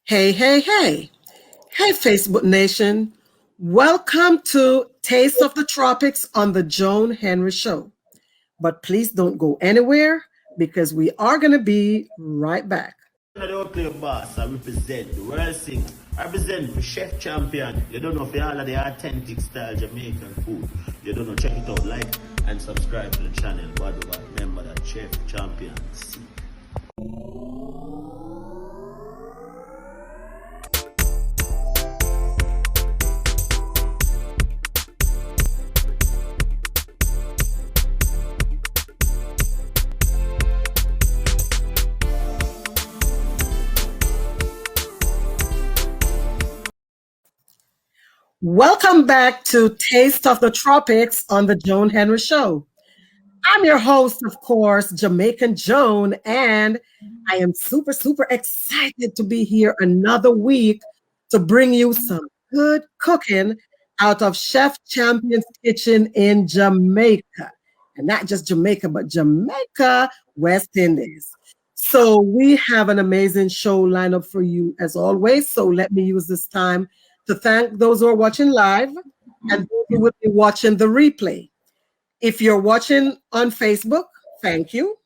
Hey, hey, hey. Hey, Facebook Nation. Welcome to Taste of the Tropics on the Joan Henry Show. But please don't go anywhere because we are going to be right back. I don't play boss, I represent the world singer. I represent the chef champion. You don't know if you all of the authentic style Jamaican food. You don't know, check it out, like and subscribe to the channel. But remember that chef champion. See. Welcome back to Taste of the Tropics on the Joan Henry Show. I'm your host, of course, Jamaican Joan, and I am super, super excited to be here another week to bring you some good cooking out of Chef Champion's Kitchen in Jamaica. And not just Jamaica, but Jamaica, West Indies. So we have an amazing show lineup for you as always. So let me use this time to thank those who are watching live and those who will be watching the replay. If you're watching on Facebook, thank you.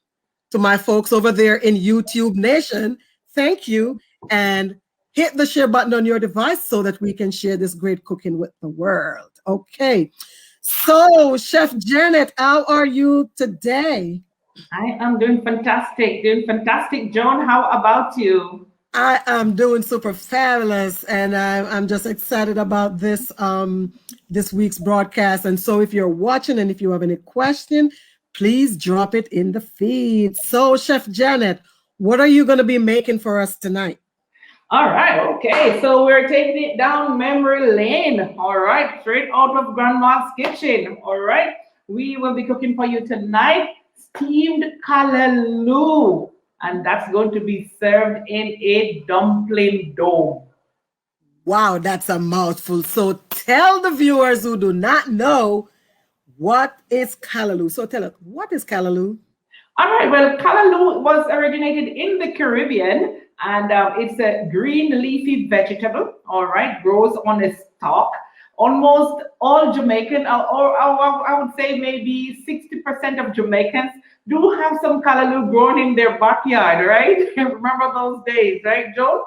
To my folks over there in YouTube Nation, thank you. And hit the share button on your device so that we can share this great cooking with the world. Okay. So, Chef Janet, how are you today? I am doing fantastic, Joan, how about you? I am doing super fabulous, and I'm just excited about this this week's broadcast. And so if you're watching and if you have any question, please drop it in the feed. So Chef Janet, what are you going to be making for us tonight? All right, okay, so we're taking it down memory lane. All right, straight out of Grandma's kitchen. All right, we will be cooking for you tonight steamed callaloo. And that's going to be served in a dumpling dough. Wow, that's a mouthful. So tell the viewers who do not know, what is callaloo? So tell us, what is callaloo? All right, well, callaloo was originated in the Caribbean, and it's a green leafy vegetable, all right, grows on a stalk. Almost all Jamaican, or I would say maybe 60% of Jamaicans do have some callaloo grown in their backyard, right? Remember those days, right, Joe?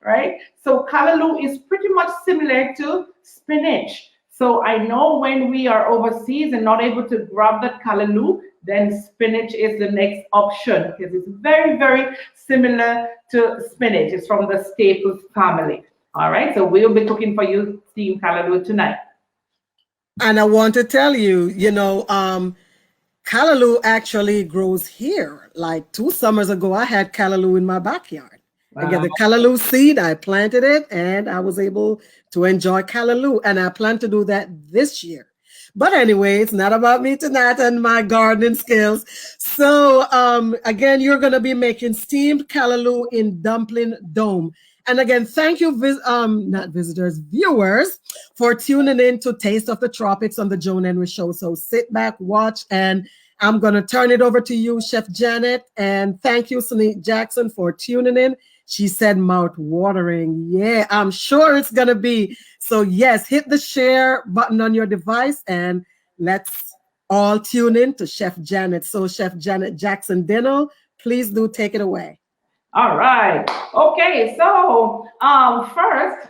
Right? So callaloo is pretty much similar to spinach. So I know when we are overseas and not able to grab that callaloo, then spinach is the next option because it's very, very similar to spinach. It's from the staples family. All right, so we'll be cooking for you steamed callaloo tonight. And I want to tell you, callaloo actually grows here. Like 2 summers ago, I had callaloo in my backyard. Wow. I get the callaloo seed, I planted it, and I was able to enjoy callaloo. And I plan to do that this year. But anyway, it's not about me tonight and my gardening skills. So again, you're going to be making steamed callaloo in dumpling dome. And again, thank you, not visitors, viewers, for tuning in to Taste of the Tropics on the Joan Henry Show. So sit back, watch, and I'm going to turn it over to you, Chef Janet. And thank you, Sneak Jackson, for tuning in. She said mouth watering. Yeah, I'm sure it's going to be. So yes, hit the share button on your device and let's all tune in to Chef Janet. So Chef Janet Jackson Dino, please do take it away. All right. Okay, so first,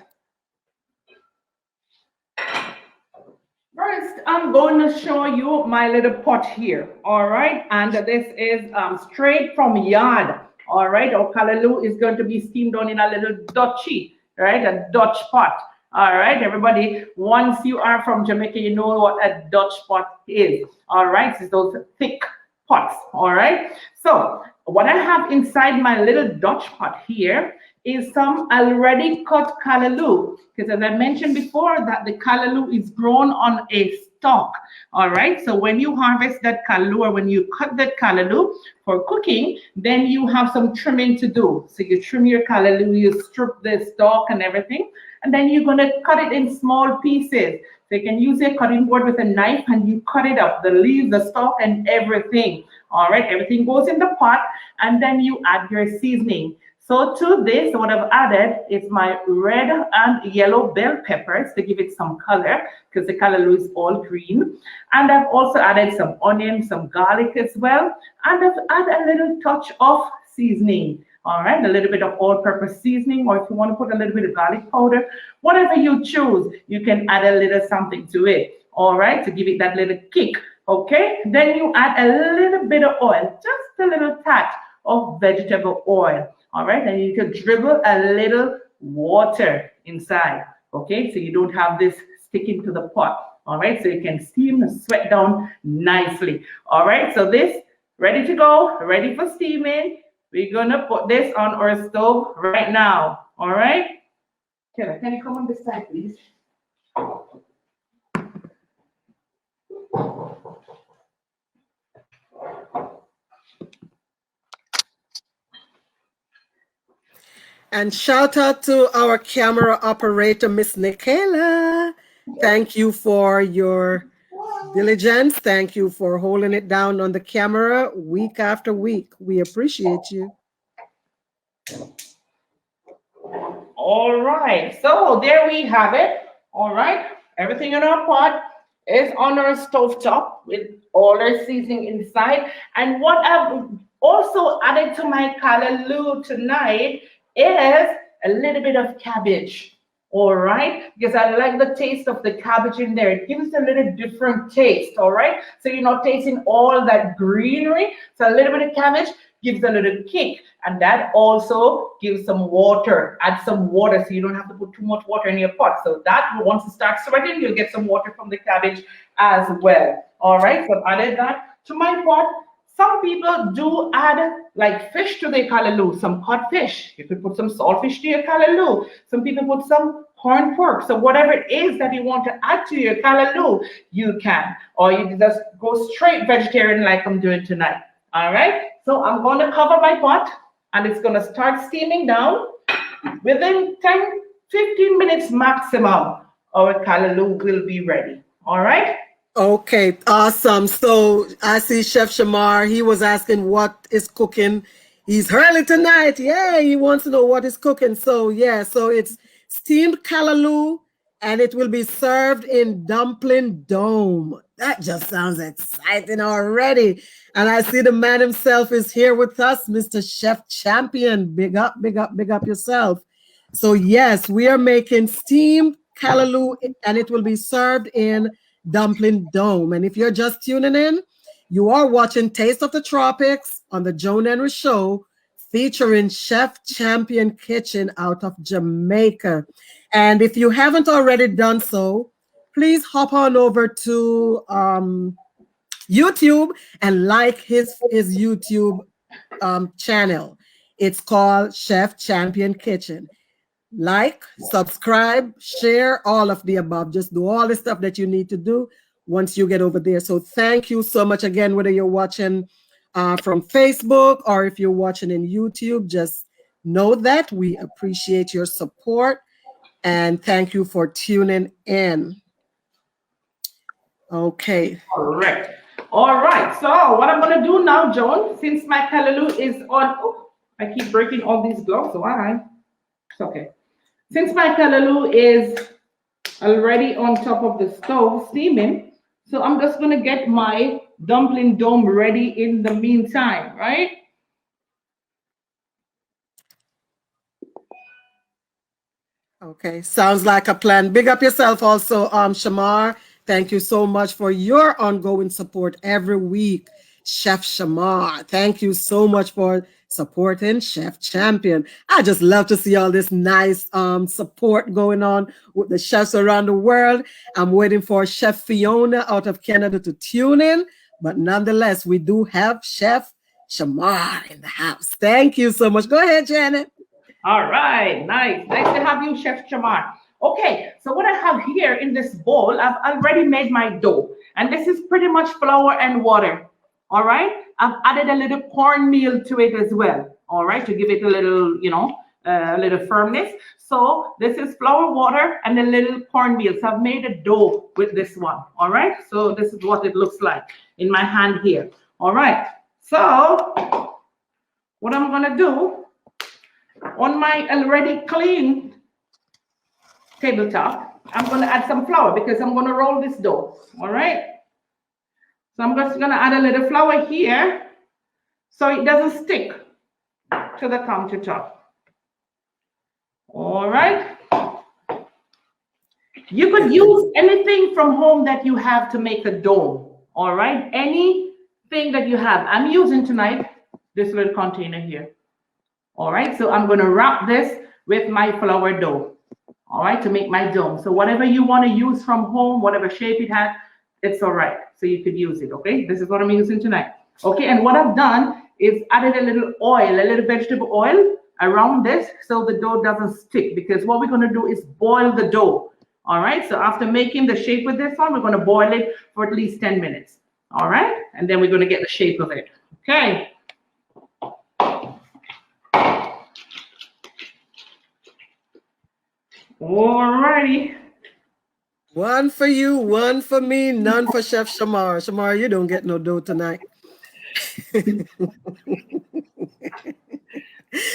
I'm going to show you my little pot here. All right, and this is straight from yard. All right, our callaloo is going to be steamed on in a little Dutchie, right? A Dutch pot. All right, everybody. Once you are from Jamaica, you know what a Dutch pot is. All right, it's those thick pots. All right, so what I have inside my little Dutch pot here is some already cut callaloo, because as I mentioned before, that the callaloo is grown on a stalk. All right, so when you harvest that callaloo or when you cut that callaloo for cooking, then you have some trimming to do. So you trim your callaloo, you strip the stalk and everything, and then you're going to cut it in small pieces. So you can use a cutting board with a knife and you cut it up, the leaves, the stalk, and everything. All right, everything goes in the pot, and then you add your seasoning. So to this, what I've added is my red and yellow bell peppers to give it some color, because the callaloo is all green. And I've also added some onion, some garlic as well. And I've added a little touch of seasoning. All right, a little bit of all-purpose seasoning, or if you want to put a little bit of garlic powder, whatever you choose, you can add a little something to it. All right, to give it that little kick. Okay, then you add a little bit of oil, just a little touch of vegetable oil. All right, and you can dribble a little water inside. Okay, so you don't have this sticking to the pot. All right, so you can steam and sweat down nicely. All right, so this ready to go, ready for steaming. We're gonna put this on our stove right now. All right, Kayla, can you come on this side, please? And shout out to our camera operator, Miss Nikela. Thank you for your diligence. Thank you for holding it down on the camera week after week. We appreciate you. All right, so there we have it. All right, everything in our pot is on our stove top with all our seasoning inside. And what I've also added to my callaloo tonight is a little bit of cabbage. All right, because I like the taste of the cabbage in there. It gives a little different taste. All right, so you're not tasting all that greenery. So a little bit of cabbage gives a little kick, and that also gives some water. Add some water so you don't have to put too much water in your pot. So that once it starts sweating, you'll get some water from the cabbage as well. All right, so I've added that to my pot. Some people do add like fish to their callaloo, some cod fish. You could put some saltfish to your callaloo. Some people put some corn pork. So whatever it is that you want to add to your callaloo, you can. Or you just go straight vegetarian like I'm doing tonight. All right, so I'm going to cover my pot and it's going to start steaming down. Within 10-15 minutes maximum, our callaloo will be ready. All right. Okay, awesome. So I see Chef Shamar. He was asking what is cooking. He's early tonight. Yeah, he wants to know what is cooking. So yeah, so it's steamed callaloo and it will be served in dumpling dome. That just sounds exciting already. And I see the man himself is here with us, Mr. Chef Champion. Big up, big up, big up yourself. So yes, we are making steamed callaloo and it will be served in dumpling dome. And if you're just tuning in, you are watching Taste of the Tropics on the Joan Henry Show, featuring Chef Champion Kitchen out of Jamaica. And if you haven't already done so, please hop on over to YouTube and like his YouTube channel. It's called Chef Champion Kitchen. Like, subscribe, share, all of the above. Just do all the stuff that you need to do once you get over there. So thank you so much again, whether you're watching from Facebook or if you're watching in YouTube, just know that we appreciate your support and thank you for tuning in. Okay. Correct. All right. So what I'm going to do now, Joan, since my callaloo is on, oh, I keep breaking all these gloves. So it's okay. Since my callaloo is already on top of the stove steaming, so I'm just going to get my dumpling dome ready in the meantime, right? Okay, sounds like a plan. Big up yourself also, Shamar. Thank you so much for your ongoing support every week, Chef Shamar. Thank you so much for supporting Chef Champion. I just love to see all this nice support going on with the chefs around the world. I'm waiting for Chef Fiona out of Canada to tune in, but nonetheless, we do have Chef Shamar in the house. Thank you so much. Go ahead, Janet. All right, nice to have you, Chef Shamar. Okay, so what I have here in this bowl, I've already made my dough, and this is pretty much flour and water. All right, I've added a little cornmeal to it as well. All right, to give it a little, a little firmness. So this is flour, water, and a little cornmeal. So I've made a dough with this one. All right, so this is what it looks like in my hand here. All right, so what I'm gonna do, on my already clean tabletop, I'm going to add some flour because I'm going to roll this dough. All right. So I'm just going to add a little flour here so it doesn't stick to the countertop. All right. You could use anything from home that you have to make a dough. All right. Anything that you have. I'm using tonight this little container here. All right. So I'm going to wrap this with my flour dough. All right. To make my dough. So whatever you want to use from home, whatever shape it has, it's all right. So you could use it. Okay. This is what I'm using tonight. Okay. And what I've done is added a little oil, a little vegetable oil around this so the dough doesn't stick, because what we're going to do is boil the dough. All right, so after making the shape with this one, we're going to boil it for at least 10 minutes. All right, and then we're going to get the shape of it. Okay. All righty. One for you, one for me, none for Chef Shamar. Shamar, you don't get no dough tonight. Okay.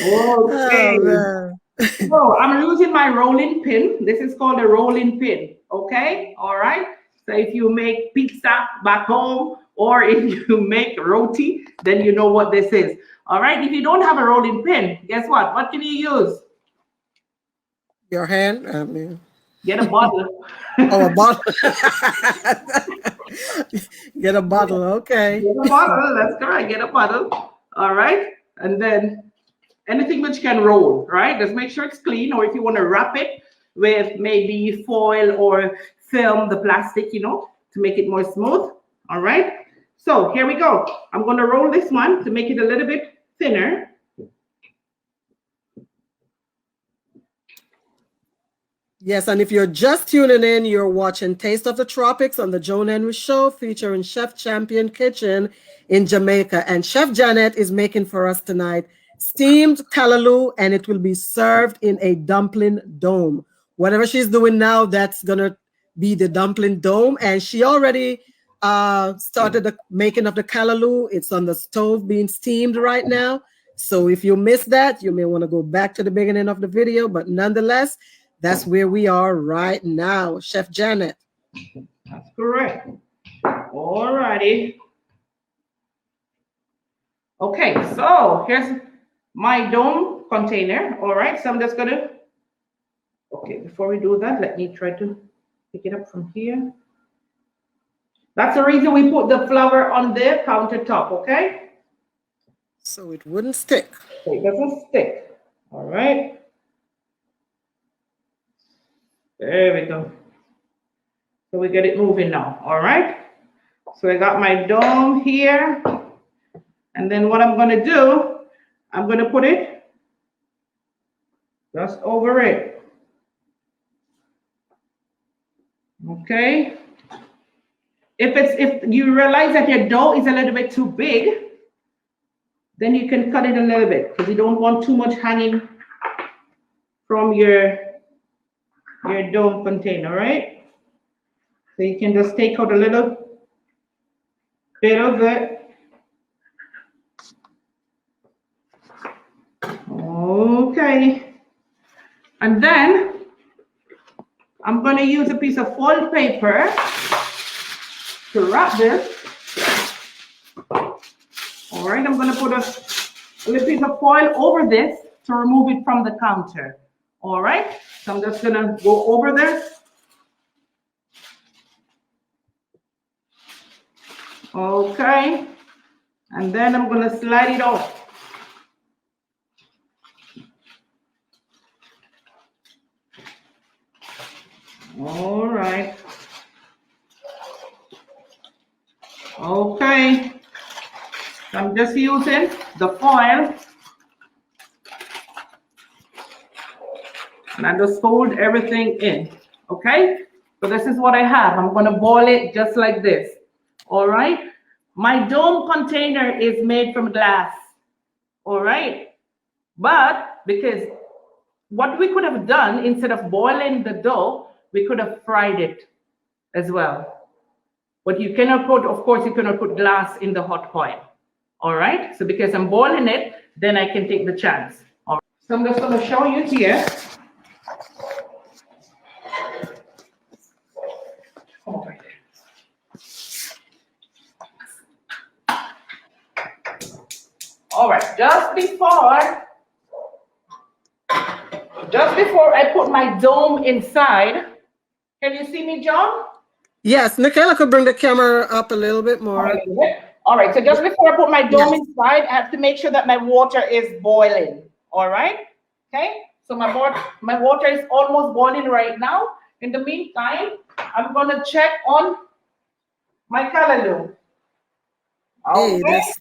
Oh, So I'm using my rolling pin. This is called a rolling pin. Okay. All right. So if you make pizza back home or if you make roti, then you know what this is. All right. If you don't have a rolling pin, guess what? What can you use? your hand? I mean, Get a bottle. oh, a bottle. Get a bottle. Okay. Get a bottle. That's correct. Get a bottle. All right. And then anything which can roll, right? Just make sure it's clean, or if you want to wrap it with maybe foil or film, the plastic, you know, to make it more smooth. All right. So here we go. I'm going to roll this one to make it a little bit thinner. Yes, and if you're just tuning in, you're watching Taste of the Tropics on the Joan Henry Show, featuring Chef Champion Kitchen in Jamaica. And Chef Janet is making for us tonight steamed callaloo, and it will be served in a dumpling dome. Whatever she's doing now, that's going to be the dumpling dome. And she already started the making of the callaloo. It's on the stove being steamed right now. So if you missed that, you may want to go back to the beginning of the video. But nonetheless, that's where we are right now. Chef Janet. That's correct. All righty. Okay, so here's my dome container. All right, so I'm just gonna, okay, before we do that, let me try to pick it up from here. That's the reason we put the flour on the countertop, okay? So it wouldn't stick. So it doesn't stick. All right. There we go. So we get it moving now. All right. So I got my dome here. And then what I'm going to do, I'm going to put it just over it. Okay. If you realize that your dough is a little bit too big, then you can cut it a little bit, because you don't want too much hanging from your dough container, right? So you can just take out a little bit of it. Okay. And then I'm going to use a piece of foil paper to wrap this. All right, I'm going to put a little piece of foil over this to remove it from the counter. All right, so I'm just going to go over this. Okay, and then I'm going to slide it off. All right. Okay. So I'm just using the foil. And I just fold everything in. Okay. So this is what I have. I'm going to boil it just like this. All right. My dome container is made from glass. All right. But because what we could have done, instead of boiling the dough, we could have fried it as well. But you cannot put, of course, you cannot put glass in the hot oil. All right. So because I'm boiling it, then I can take the chance. All right. So I'm just going to show you here. All right. All right, just before I put my dome inside, can you see me, John? Yes, Nikela could bring the camera up a little bit more. All right, so just before I put my dome inside, I have to make sure that my water is boiling. All right, okay? So my water is almost boiling right now. In the meantime, I'm gonna check on my callaloo. Okay. Hey, that's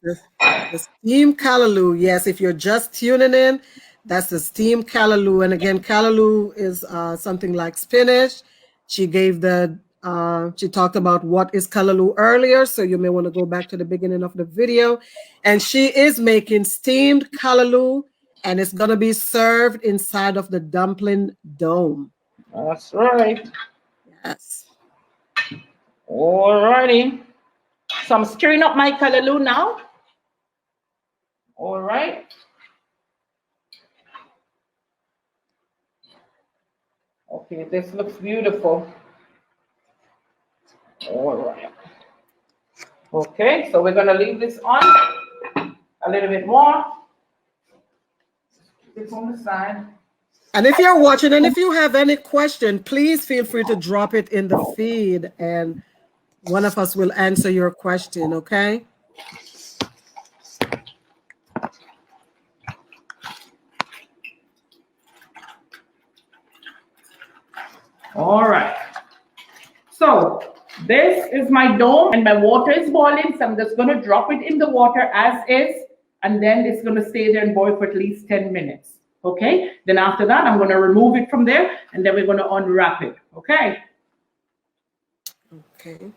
the steamed callaloo. Yes, if you're just tuning in, that's the steamed callaloo. And again, callaloo is something like spinach. She talked about what is callaloo earlier, so you may want to go back to the beginning of the video. And she is making steamed callaloo, and it's going to be served inside of the dumpling dome. That's right. Yes. All righty. So I'm stirring up my callaloo now. All right. Okay, this looks beautiful. All right. Okay, so we're going to leave this on a little bit more. This on the side. And if you're watching and if you have any question, please feel free to drop it in the feed and one of us will answer your question, okay? All right. So this is my dome and my water is boiling. So I'm just going to drop it in the water as is. And then it's going to stay there and boil for at least 10 minutes. Okay. Then after that, I'm going to remove it from there. And then we're going to unwrap it. Okay. Okay.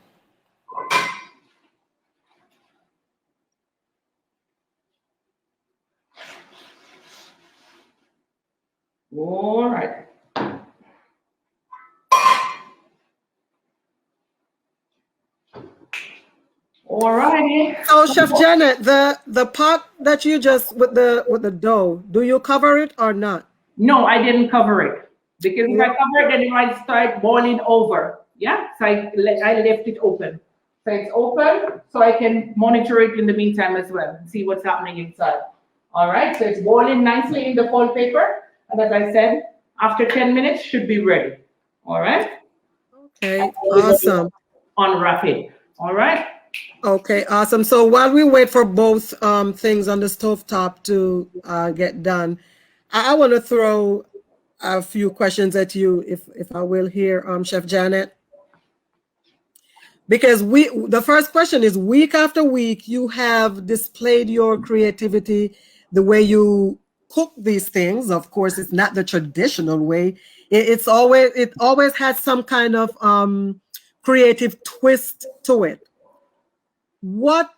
All right. All righty. So Chef Janet, the pot that you just with the dough, do you cover it or not? No, I didn't cover it because if I cover it, then it might start boiling over. Yeah, so I left it open. So it's open, so I can monitor it in the meantime as well and see what's happening inside. All right, so it's boiling nicely in the foil paper, and as I said, after 10 minutes should be ready. All right. Okay, awesome. Unwrap it. All right. Okay, awesome. So while we wait for both things on the stovetop to get done, I want to throw a few questions at you, if I will here, Chef Janet. Because the first question is, week after week, you have displayed your creativity, the way you cook these things. Of course, it's not the traditional way. It always has some kind of creative twist to it. What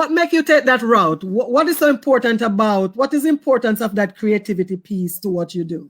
make you take that route? What is so important about, what is the importance of that creativity piece to what you do?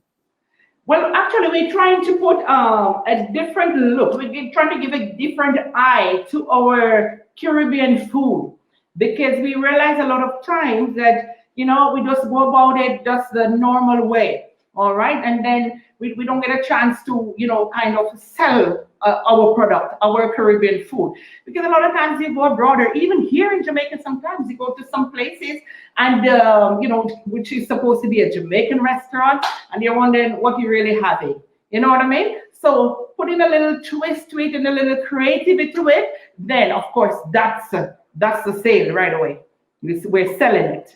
Well, actually, we're trying to put a different look. We're trying to give a different eye to our Caribbean food because we realize a lot of times that, we just go about it just the normal way. All right. And then we don't get a chance to, kind of sell our product, our Caribbean food. Because a lot of times you go abroad, or even here in Jamaica, sometimes you go to some places and, which is supposed to be a Jamaican restaurant, and you're wondering what you're really having. You know what I mean? So putting a little twist to it and a little creativity to it, then, of course, that's the sale right away. We're selling it.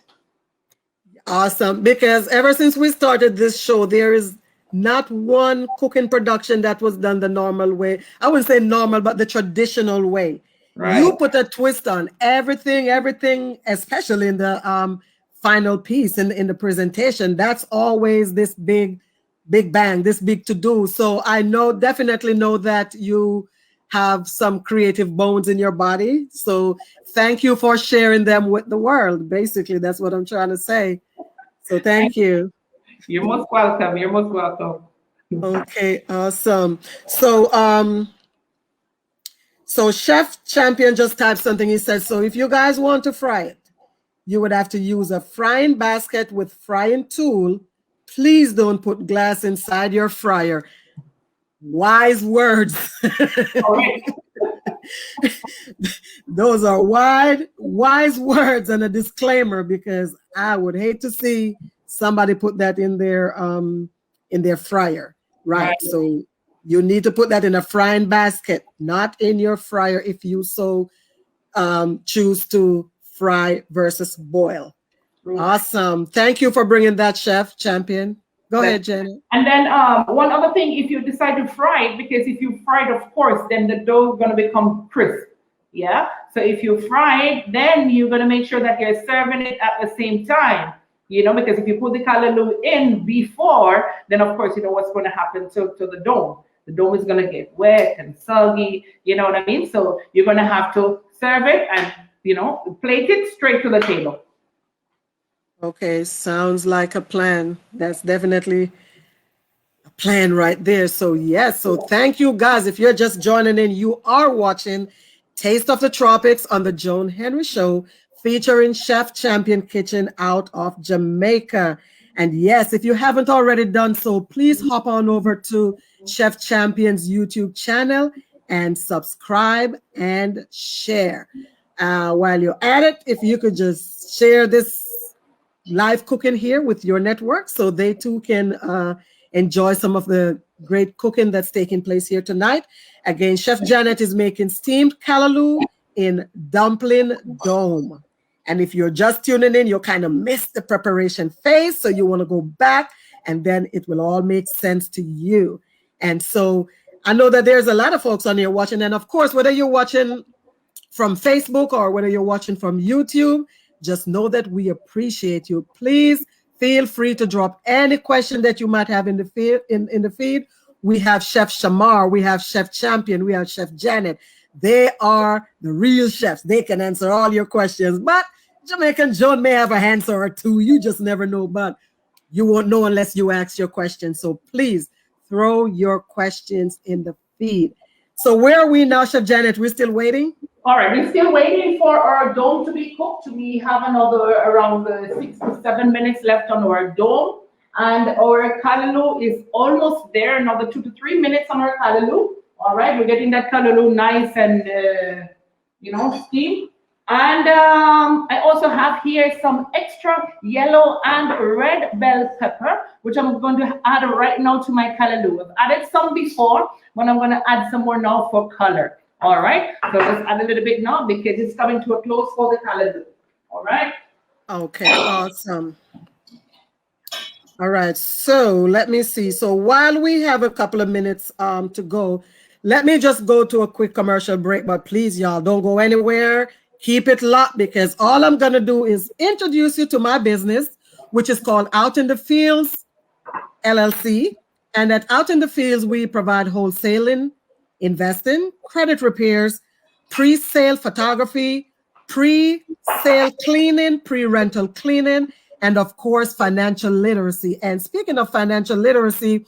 Awesome. Because ever since we started this show, there is not one cooking production that was done the normal way. I wouldn't say normal, but the traditional way. Right. You put a twist on everything, especially in the final piece in the presentation. That's always this big bang, this big to do. So I definitely know that you have some creative bones in your body. So thank you for sharing them with the world. Basically, that's what I'm trying to say. So thank you. You're most welcome. You're most welcome. Okay, awesome. So so Chef Champion just typed something. He said, so if you guys want to fry it, you would have to use a frying basket with frying tool. Please don't put glass inside your fryer. Wise words. All right. Those are wise words and a disclaimer, because I would hate to see somebody put that in their fryer. Right. So you need to put that in a frying basket, not in your fryer if you so choose to fry versus boil. Awesome. Thank you for bringing that, Chef Champion. Go ahead, Janet. And then one other thing, if you decide to fry it, because if you fry it, of course, then the dough is going to become crisp. Yeah. So if you fry it, then you're going to make sure that you're serving it at the same time. You know, because if you put the callaloo in before, then of course, you know what's going to happen to the dough. The dough is going to get wet and soggy. You know what I mean? So you're going to have to serve it and, you know, plate it straight to the table. Okay, sounds like a plan. That's definitely a plan right there. So yes, so thank you guys. If you're just joining in, you are watching Taste of the Tropics on the Joan Henry Show, featuring Chef Champion Kitchen out of Jamaica. And yes, if you haven't already done so, please hop on over to Chef Champion's YouTube channel and subscribe and share. While you're at it, if you could just share this live cooking here with your network so they too can enjoy some of the great cooking that's taking place here tonight. Again, Chef Janet is making steamed callaloo in dumpling dome. And if you're just tuning in, you'll kind of miss the preparation phase. So you want to go back and then it will all make sense to you. And so I know that there's a lot of folks on here watching. And of course, whether you're watching from Facebook or whether you're watching from YouTube, just know that we appreciate you. Please feel free to drop any question that you might have in the feed. In the feed, we have Chef Shamar, we have Chef Champion, we have Chef Janet. They are the real chefs. They can answer all your questions. But Jamaican Joan may have an answer or two. You just never know. But you won't know unless you ask your question. So please throw your questions in the feed. So where are we now, Chef Janet? We're still waiting? All right, we're still waiting for our dome to be cooked. We have another around 6 to 7 minutes left on our dome. And our callaloo is almost there, another 2 to 3 minutes on our callaloo. All right, we're getting that callaloo nice and, steamed. And I also have here some extra yellow and red bell pepper, which I'm going to add right now to my callaloo. I've added some before, but I'm going to add some more now for color. All right, so let's add a little bit now because it's coming to a close for the callaloo. All right. Okay, awesome. All right, so let me see. So while we have a couple of minutes to go, let me just go to a quick commercial break. But please, y'all, don't go anywhere. Keep it locked, because all I'm going to do is introduce you to my business, which is called Out in the Fields LLC. And at Out in the Fields, we provide wholesaling, investing, credit repairs, pre-sale photography, pre-sale cleaning, pre-rental cleaning, and of course, financial literacy. And speaking of financial literacy,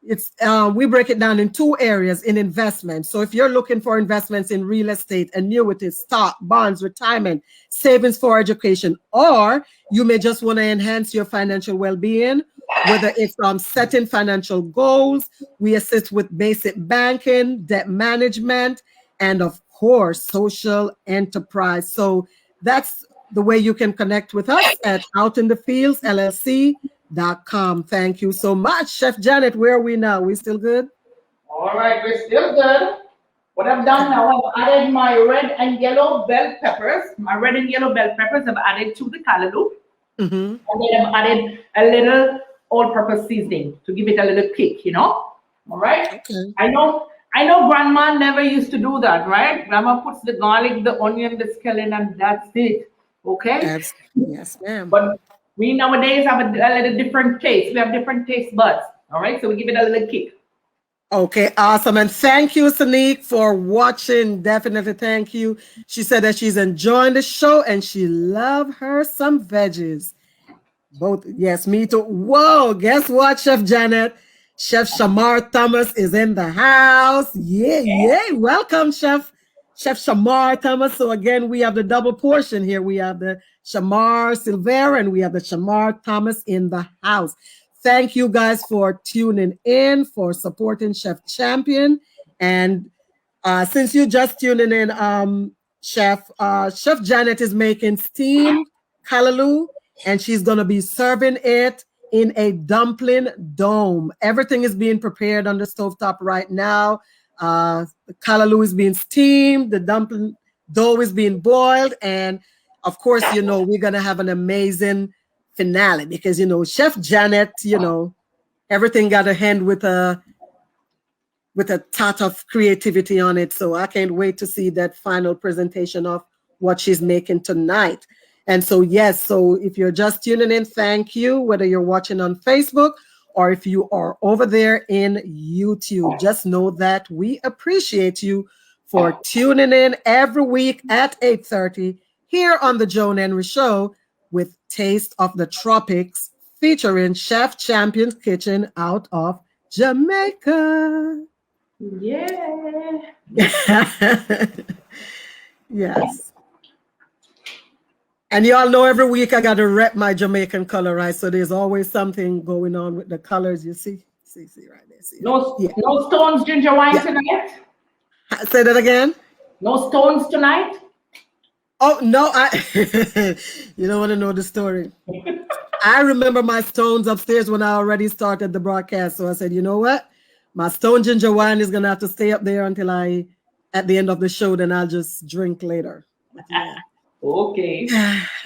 it's we break it down in two areas in investment. So if you're looking for investments in real estate, annuities, stock, bonds, retirement, savings for education, or you may just want to enhance your financial well-being, whether it's setting financial goals, we assist with basic banking, debt management, and of course, social enterprise. So that's the way you can connect with us at outinthefieldslllc.com. Thank you so much. Chef Janet, where are we now? We still good? All right, we're still good. What I've done now, I've added my red and yellow bell peppers. My red and yellow bell peppers I've added to the callaloo. And then I've added a little all-purpose seasoning to give it a little kick, All right? Okay. I know grandma never used to do that, right? Grandma puts the garlic, the onion, the scallion, and that's it. Okay? Yes, ma'am. But we nowadays have a little different taste. We have different taste buds. All right? So we give it a little kick. Okay, awesome. And thank you, Sanique, for watching. Definitely thank you. She said that she's enjoying the show and she loves her some veggies. Both, yes, me too. Whoa, guess what, Chef Janet? Chef Shamar Thomas is in the house. Yeah. Welcome, Chef Chef Shamar Thomas. So again, we have the double portion here. We have the Shamar Silvera and we have the Shamar Thomas in the house. Thank you guys for tuning in, for supporting Chef Champion. And since you just tuning in, Chef Janet is making steamed callaloo, and she's gonna be serving it in a dumpling dome. Everything is being prepared on the stovetop right now. The callaloo is being steamed, the dumpling dough is being boiled, and of course, you know, we're gonna have an amazing finale because you know, Chef Janet, you know, everything got a hand with a touch of creativity on it. So I can't wait to see that final presentation of what she's making tonight. And so, yes, so if you're just tuning in, thank you, whether you're watching on Facebook or if you are over there in YouTube. Just know that we appreciate you for tuning in every week at 8:30 here on the Joan Henry Show with Taste of the Tropics featuring Chef Champion's Kitchen out of Jamaica. Yeah. Yes. And y'all know every week I got to rep my Jamaican color, right? So there's always something going on with the colors. You see right there. See? No stones, ginger wine tonight? Say that again. No stones tonight? Oh, no. You don't want to know the story. I remember my stones upstairs when I already started the broadcast. So I said, you know what? My stone ginger wine is going to have to stay up there until at the end of the show, then I'll just drink later. Yeah. Okay.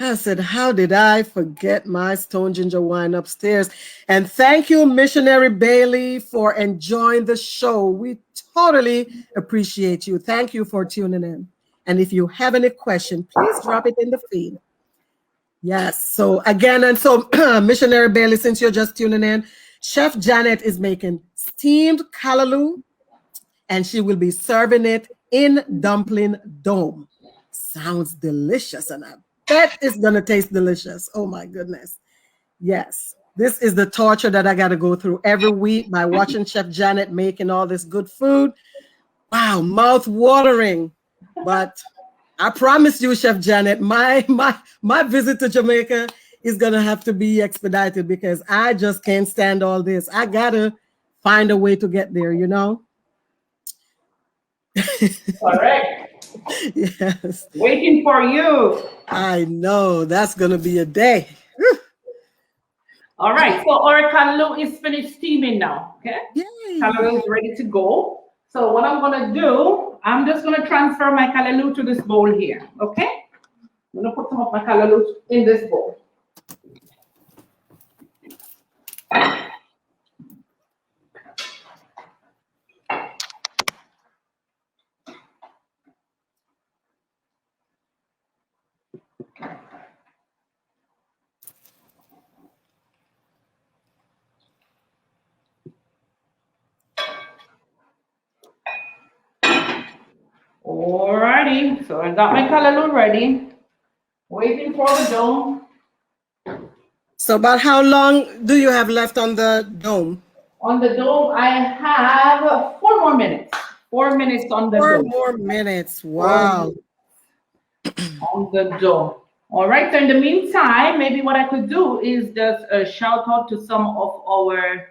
I said, how did I forget my stone ginger wine upstairs? And thank you, Missionary Bailey, for enjoying the show. We totally appreciate you. Thank you for tuning in. And if you have any question, please drop it in the feed. Yes. So again, and so Missionary Bailey, since you're just tuning in, Chef Janet is making steamed callaloo, and she will be serving it in dumpling dome. Sounds delicious, and I bet it's gonna taste delicious. Oh my goodness. Yes, this is the torture that I gotta go through every week by watching Chef Janet making all this good food. Wow, mouth watering. But I promise you, Chef Janet, my visit to Jamaica is gonna have to be expedited because I just can't stand all this. I gotta find a way to get there, you know? Correct. Yes. Waiting for you. I know. That's going to be a day. All right. So our callaloo is finished steaming now. Okay. Yay. Callaloo is ready to go. So what I'm going to do, I'm just going to transfer my callaloo to this bowl here. Okay. I'm going to put some of my callaloo in this bowl. Alrighty, so I got my callaloo ready. Waiting for the dome. So about how long do you have left on the dome? On the dome, I have 4 more minutes. 4 minutes on the dome. 4 more minutes. Wow. On the dome. All right, so in the meantime, maybe what I could do is just shout out to some of our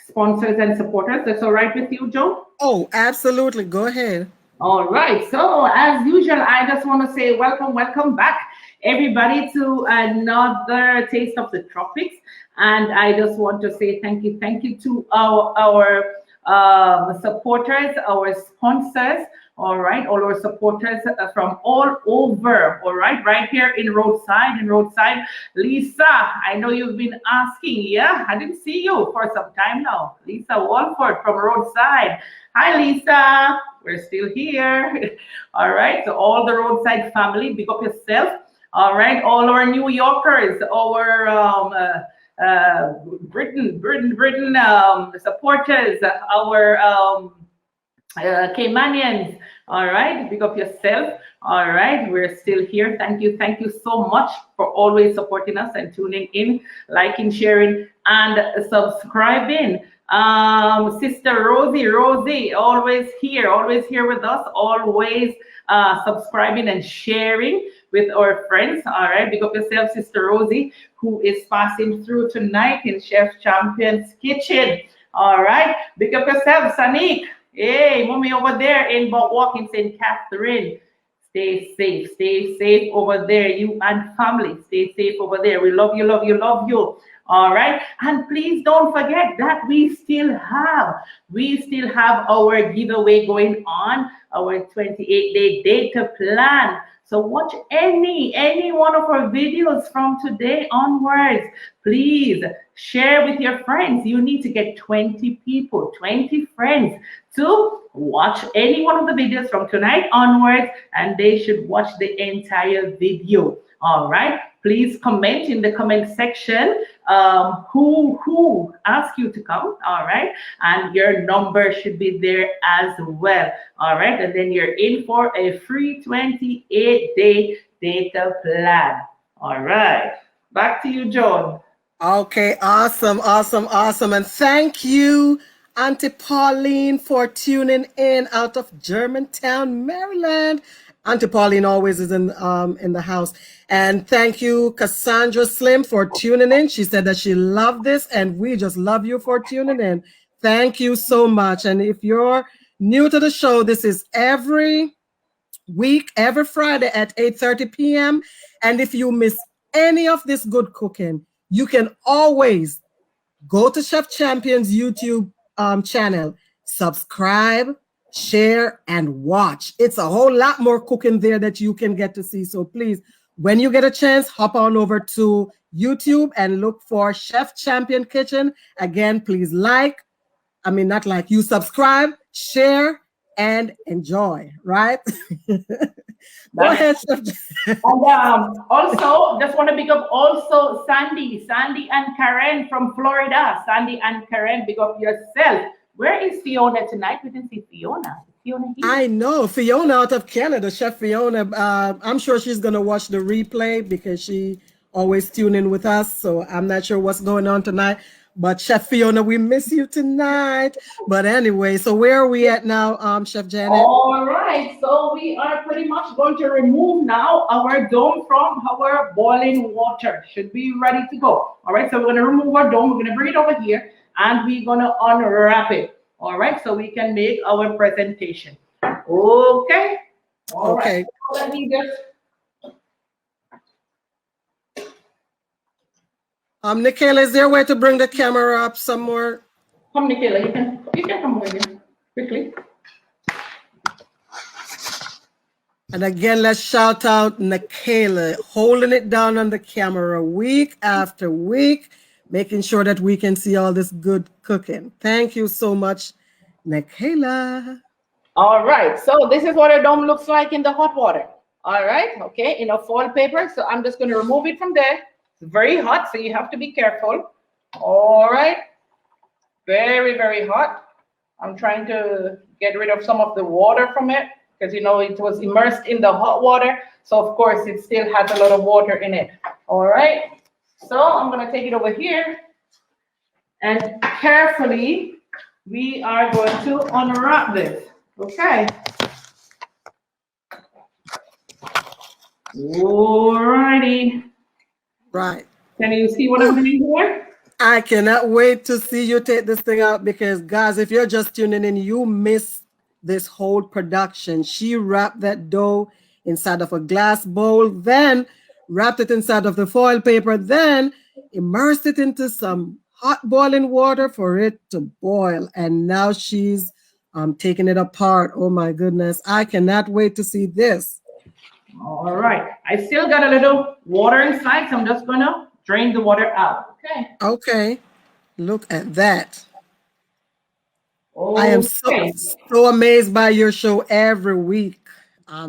sponsors and supporters. That's all right with you, Joe? Oh, absolutely. Go ahead. All right. So as usual, I just want to say welcome back, everybody, to another Taste of the Tropics. And I just want to say thank you to our supporters, our sponsors. All right, all our supporters from all over. All right here in Roadside. Lisa, I know you've been asking. Yeah, I didn't see you for some time now. Lisa Walford from Roadside. Hi, Lisa. We're still here. All right, so all the Roadside family, big up yourself. All right, all our New Yorkers, our Britain supporters, our Caymanians. All right, pick up yourself. All right, we're still here. Thank you so much for always supporting us and tuning in, liking, sharing, and subscribing. Sister Rosie, always here with us, always subscribing and sharing with our friends. All right, big up yourself, Sister Rosie, who is passing through tonight in Chef Champion's kitchen. All right, big up yourself, Sanique. Hey, mommy over there in Walking St. Catherine. Stay safe over there, you and family. Stay safe over there. We love you, love you, love you. All right, and please don't forget that we still have our giveaway going on, our 28-day data plan. So watch any one of our videos from today onwards. Please share with your friends. You need to get 20 people, 20 friends to watch any one of the videos from tonight onwards, and they should watch the entire video. All right, please comment in the comment section who asked you to come. All right, and your number should be there as well. All right, and then you're in for a free 28-day data plan. All right, back to you, John. Okay, awesome. And thank you, Auntie Pauline, for tuning in out of Germantown, Maryland. Auntie Pauline always is in the house. And thank you, Cassandra Slim, for tuning in. She said that she loved this, and we just love you for tuning in. Thank you so much. And if you're new to the show, this is every week, every Friday at 8:30 p.m. And if you miss any of this good cooking, you can always go to Chef Champion's YouTube channel, subscribe, share, and watch. It's a whole lot more cooking there that you can get to see. So please, when you get a chance, hop on over to YouTube and look for Chef Champion Kitchen. Again, please you subscribe, share, and enjoy, right? Go ahead, Chef. And also, just want to pick up also Sandy and Karen from Florida. Sandy and Karen, pick up yourself. Where is Fiona tonight? We didn't see Fiona. Fiona here? I know. Fiona out of Canada, Chef Fiona. I'm sure she's going to watch the replay because she always tune in with us. So I'm not sure what's going on tonight. But Chef Fiona, we miss you tonight. But anyway, so where are we at now, Chef Janet? All right. So we are pretty much going to remove now our dome from our boiling water. Should be ready to go. All right. So we're going to remove our dome. We're going to bring it over here, and we're going to unwrap it. All right, so we can make our presentation. Okay. All right. So let me just. Nikayla, is there a way to bring the camera up some more? Come, Nikayla, you can come over here quickly. And again, let's shout out Nikayla, holding it down on the camera week after week, making sure that we can see all this good cooking. Thank you so much, Nikayla. All right, so this is what a dome looks like in the hot water. All right, okay, in a foil paper. So I'm just going to remove it from there. It's very hot, so you have to be careful. All right, very, very hot. I'm trying to get rid of some of the water from it because, you know, it was immersed in the hot water. So, of course, it still has a lot of water in it. All right. So I'm going to take it over here, and carefully we are going to unwrap this. Okay. All righty. Right. Can you see what I'm doing here? I cannot wait to see you take this thing out because, guys, if you're just tuning in, you missed this whole production. She wrapped that dough inside of a glass bowl, then wrapped it inside of the foil paper, then immersed it into some hot boiling water for it to boil. And now she's taking it apart. Oh my goodness. I cannot wait to see this. All right. I still got a little water inside, so I'm just going to drain the water out. Okay. Okay. Look at that. Okay. I am so amazed by your show every week,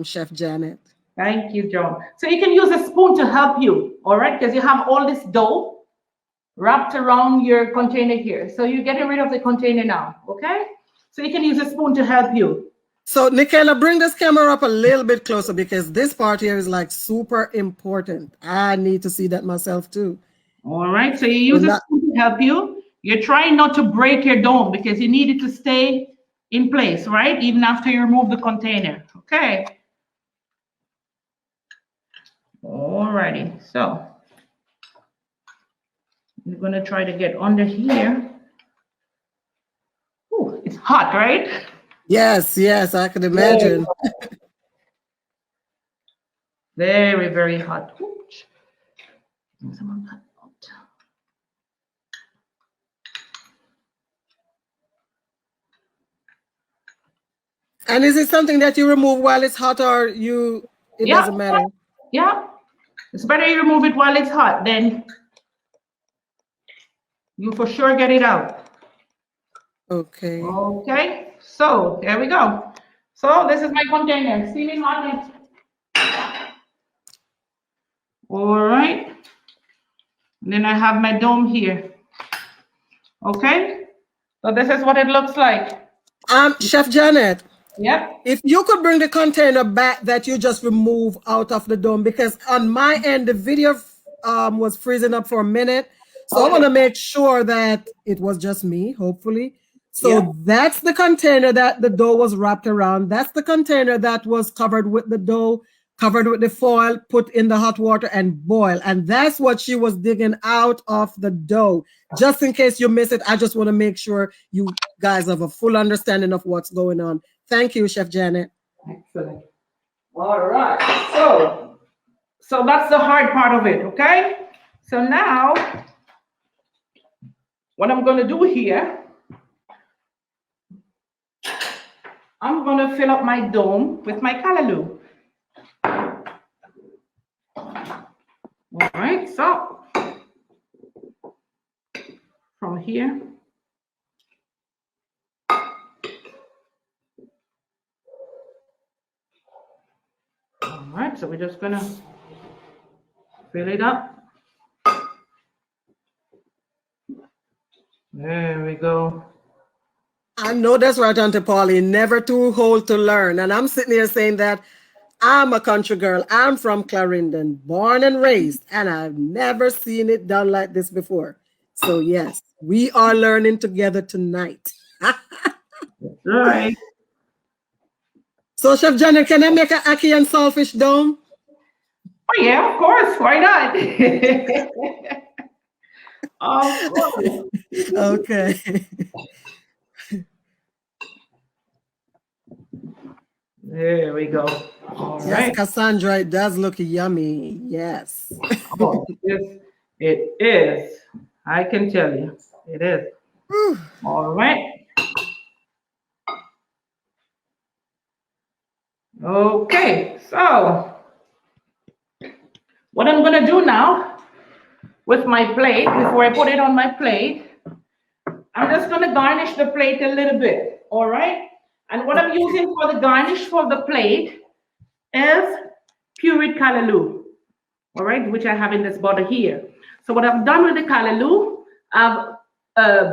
Chef Janet. Thank you, John. So you can use a spoon to help you, all right? Because you have all this dough wrapped around your container here. So you're getting rid of the container now, okay? So you can use a spoon to help you. So Nikayla, bring this camera up a little bit closer because this part here is like super important. I need to see that myself too. All right, so you use a spoon to help you. you're trying not to break your dough because you need it to stay in place, right? Even after you remove the container, okay? Alrighty, so you're gonna try to get under here. Ooh, it's hot, right? Yes, yes, I could imagine. Very, very hot. Oops. And is it something that you remove while it's hot, or it Yeah, doesn't matter? yeah. It's better you remove it while it's hot, then you for sure get it out. Okay. Okay, so there we go. So this is my container, steaming hot. All right. And then I have my dome here. Okay, so this is what it looks like. Chef Janet. Yep. If you could bring the container back that you just removed out of the dome, because on my end the video was freezing up for a minute, so I want to make sure that it was just me, hopefully. So that's the container that the dough was wrapped around. That's the container that was covered with the dough, covered with the foil, put in the hot water and boil. And that's what she was digging out of the dough. Just in case you miss it, I just want to make sure you guys have a full understanding of what's going on. Thank you, Chef Janet. Excellent. All right. So that's the hard part of it, okay? So now, what I'm going to do here, I'm going to fill up my dome with my callaloo. All right, so from here, all right, so we're just going to fill it up. There we go. I know that's right, Auntie Pauline. Never too old to learn. And I'm sitting here saying that I'm a country girl. I'm from Clarendon, born and raised, and I've never seen it done like this before. So yes, we are learning together tonight. That's right. So Chef Janet, can I make an ackee and saltfish dome? Oh yeah, of course. Why not? Of course. Okay. There we go. All Yes, right. Cassandra, it does look yummy. Yes. Oh, it is. I can tell you, it is. All right. Okay, so what I'm gonna do now with my plate, before I put it on my plate, I'm just gonna garnish the plate a little bit, all right? And what I'm using for the garnish for the plate is pureed callaloo, all right, which I have in this bottle here. So what I've done with the callaloo, I've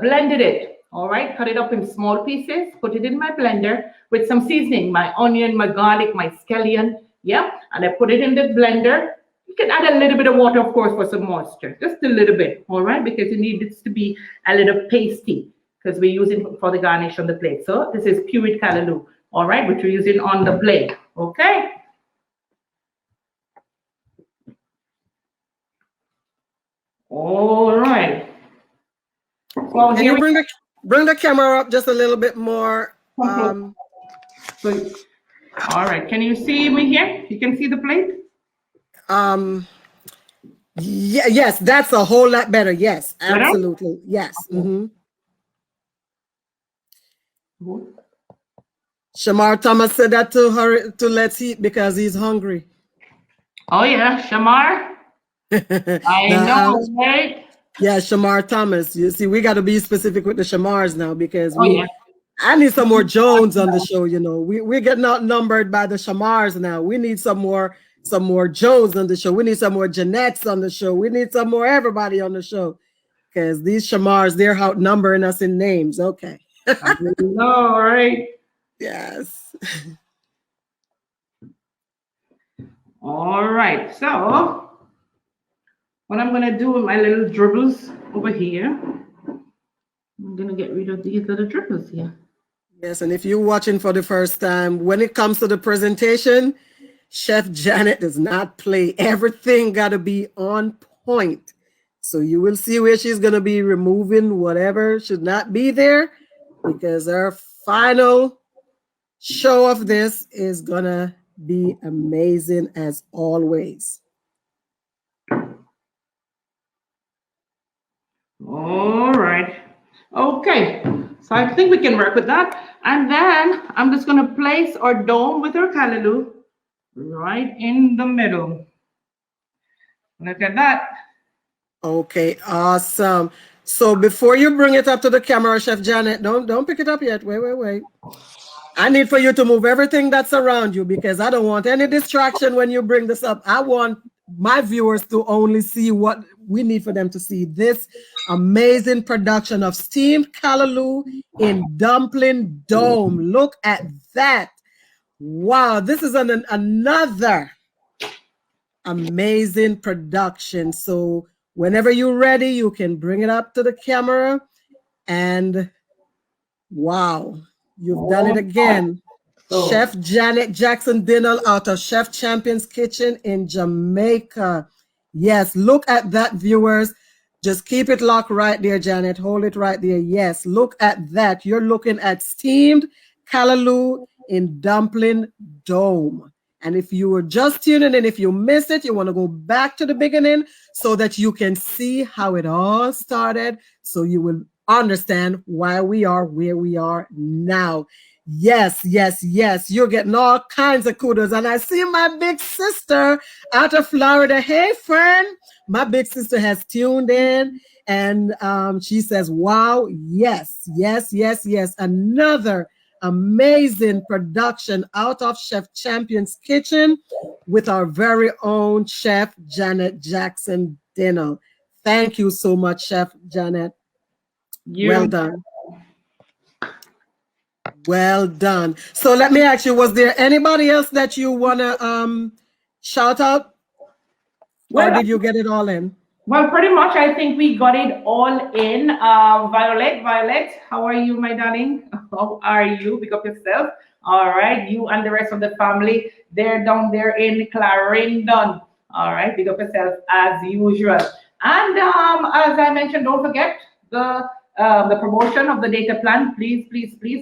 blended it, all right, cut it up in small pieces, put it in my blender with some seasoning, my onion, my garlic, my scallion, yeah, and I put it in the blender. You can add a little bit of water, of course, for some moisture, just a little bit, all right, because it needs to be a little pasty because we're using for the garnish on the plate. So this is pureed callaloo, all right, which we're using on the plate, okay? All right. So Can you bring the camera up just a little bit more? So, all right. Can you see me here? You can see the plate? Yeah, yes, that's a whole lot better. Yes, absolutely. Yes. Shamar Thomas said that to her to let's eat because he's hungry. Oh yeah, Shamar. I know, right? Yeah, Shamar Thomas. You see, we got to be specific with the Shamars now because I need some more Jones on the show. You know, we're getting outnumbered by the Shamars now. We need some more Jones on the show. We need some more Jeanettes on the show. We need some more everybody on the show because these Shamars, they're outnumbering us in names. Okay. All right. Yes. All right. So what I'm gonna do with my little dribbles over here I'm gonna get rid of these little drippers here. Yes, and if you're watching for the first time, when it comes to the presentation, Chef Janet does not play. Everything got to be on point. So you will see where she's going to be removing whatever should not be there, because our final show of this is going to be amazing as always. All right. Okay. So I think we can work with that. And then I'm just going to place our dome with our callaloo right in the middle. Look at that. Okay, awesome. So before you bring it up to the camera, Chef Janet, don't pick it up yet. Wait. I need for you to move everything that's around you, because I don't want any distraction when you bring this up. I want my viewers to only see what we need for them to see. This amazing production of steamed callaloo in dumpling dome. Look at that. Wow, this is another amazing production. So whenever you're ready, you can bring it up to the camera. And wow, you've done it again. Chef Janet Jackson Dinner out of Chef Champion's Kitchen in Jamaica. Yes, look at that, viewers. Just keep it locked right there, Janet. Hold it right there. Yes, look at that. You're looking at steamed callaloo in dumpling dome. And if you were just tuning in, if you missed it, you want to go back to the beginning so that you can see how it all started, so you will understand why we are where we are now. Yes. You're getting all kinds of kudos. And I see my big sister out of Florida. Hey, friend. My big sister has tuned in, and she says, wow, yes. Another amazing production out of Chef Champion's Kitchen with our very own Chef Janet Jackson Dinner. Thank you so much, Chef Janet. Well done. Well done. So let me ask you, was there anybody else that you want to shout out? Or did you get it all in? Well, pretty much, I think we got it all in. Violet, how are you, my darling? How are you? Pick up yourself. All right, you and the rest of the family, they're down there in Clarendon. All right, pick up yourself as usual. And as I mentioned, don't forget the promotion of the data plan. Please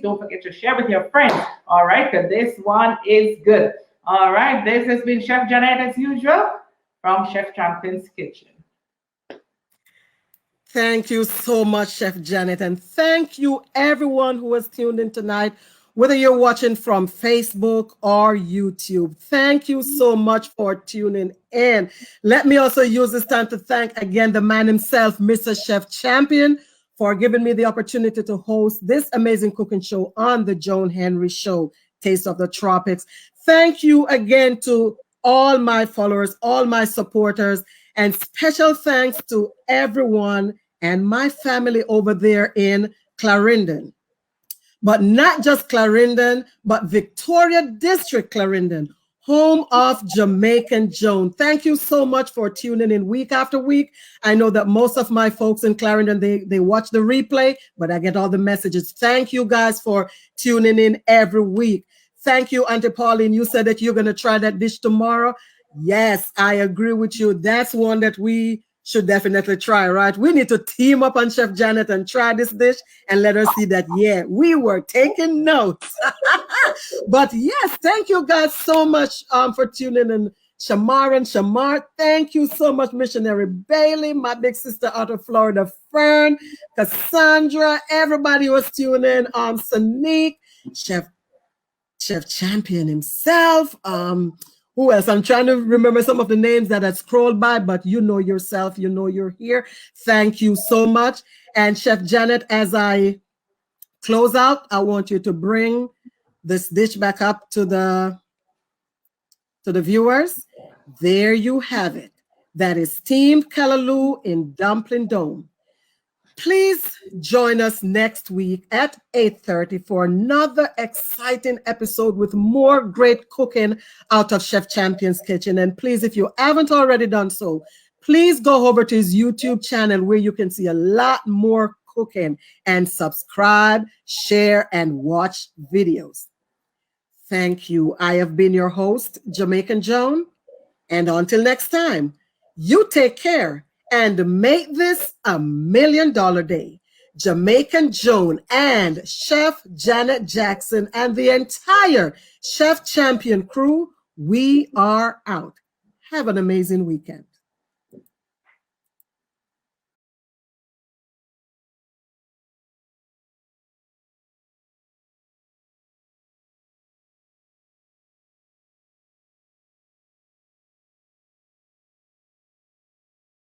don't forget to share with your friends. All right, because this one is good. All right, this has been Chef Janet as usual from Chef Champion's Kitchen. Thank you so much, Chef Janet. And thank you, everyone who has tuned in tonight, whether you're watching from Facebook or YouTube. Thank you so much for tuning in. Let me also use this time to thank again the man himself, Mr. Chef Champion, for giving me the opportunity to host this amazing cooking show on the Joan Henry Show, Taste of the Tropics. Thank you again to all my followers, all my supporters, and special thanks to everyone and my family over there in Clarendon. But not just Clarendon, but Victoria District Clarendon, home of Jamaican Joan. Thank you so much for tuning in week after week. I know that most of my folks in Clarendon, they watch the replay, but I get all the messages. Thank you guys for tuning in every week. Thank you, Auntie Pauline. You said that you're going to try that dish tomorrow. Yes, I agree with you. That's one that we should definitely try, right? We need to team up on Chef Janet and try this dish and let her see that, yeah, we were taking notes. But yes, thank you guys so much for tuning in. Shamar, thank you so much. Missionary Bailey, my big sister out of Florida, Fern, Cassandra, everybody was tuning in. Sanique, Chef Champion himself. Who else? I'm trying to remember some of the names that I scrolled by, but you know yourself, you know you're here. Thank you so much. And Chef Janet, as I close out, I want you to bring this dish back up to the viewers. There you have it. That is steamed callaloo in dumpling dome. Please join us next week at 8:30 for another exciting episode with more great cooking out of Chef Champion's Kitchen. And please, if you haven't already done so, please go over to his YouTube channel where you can see a lot more cooking and subscribe, share, and watch videos. Thank you. I have been your host, Jamaican Joan. And until next time, you take care and make this $1,000,000 day. Jamaican Joan and Chef Janet Jackson and the entire Chef Champion crew, we are out. Have an amazing weekend.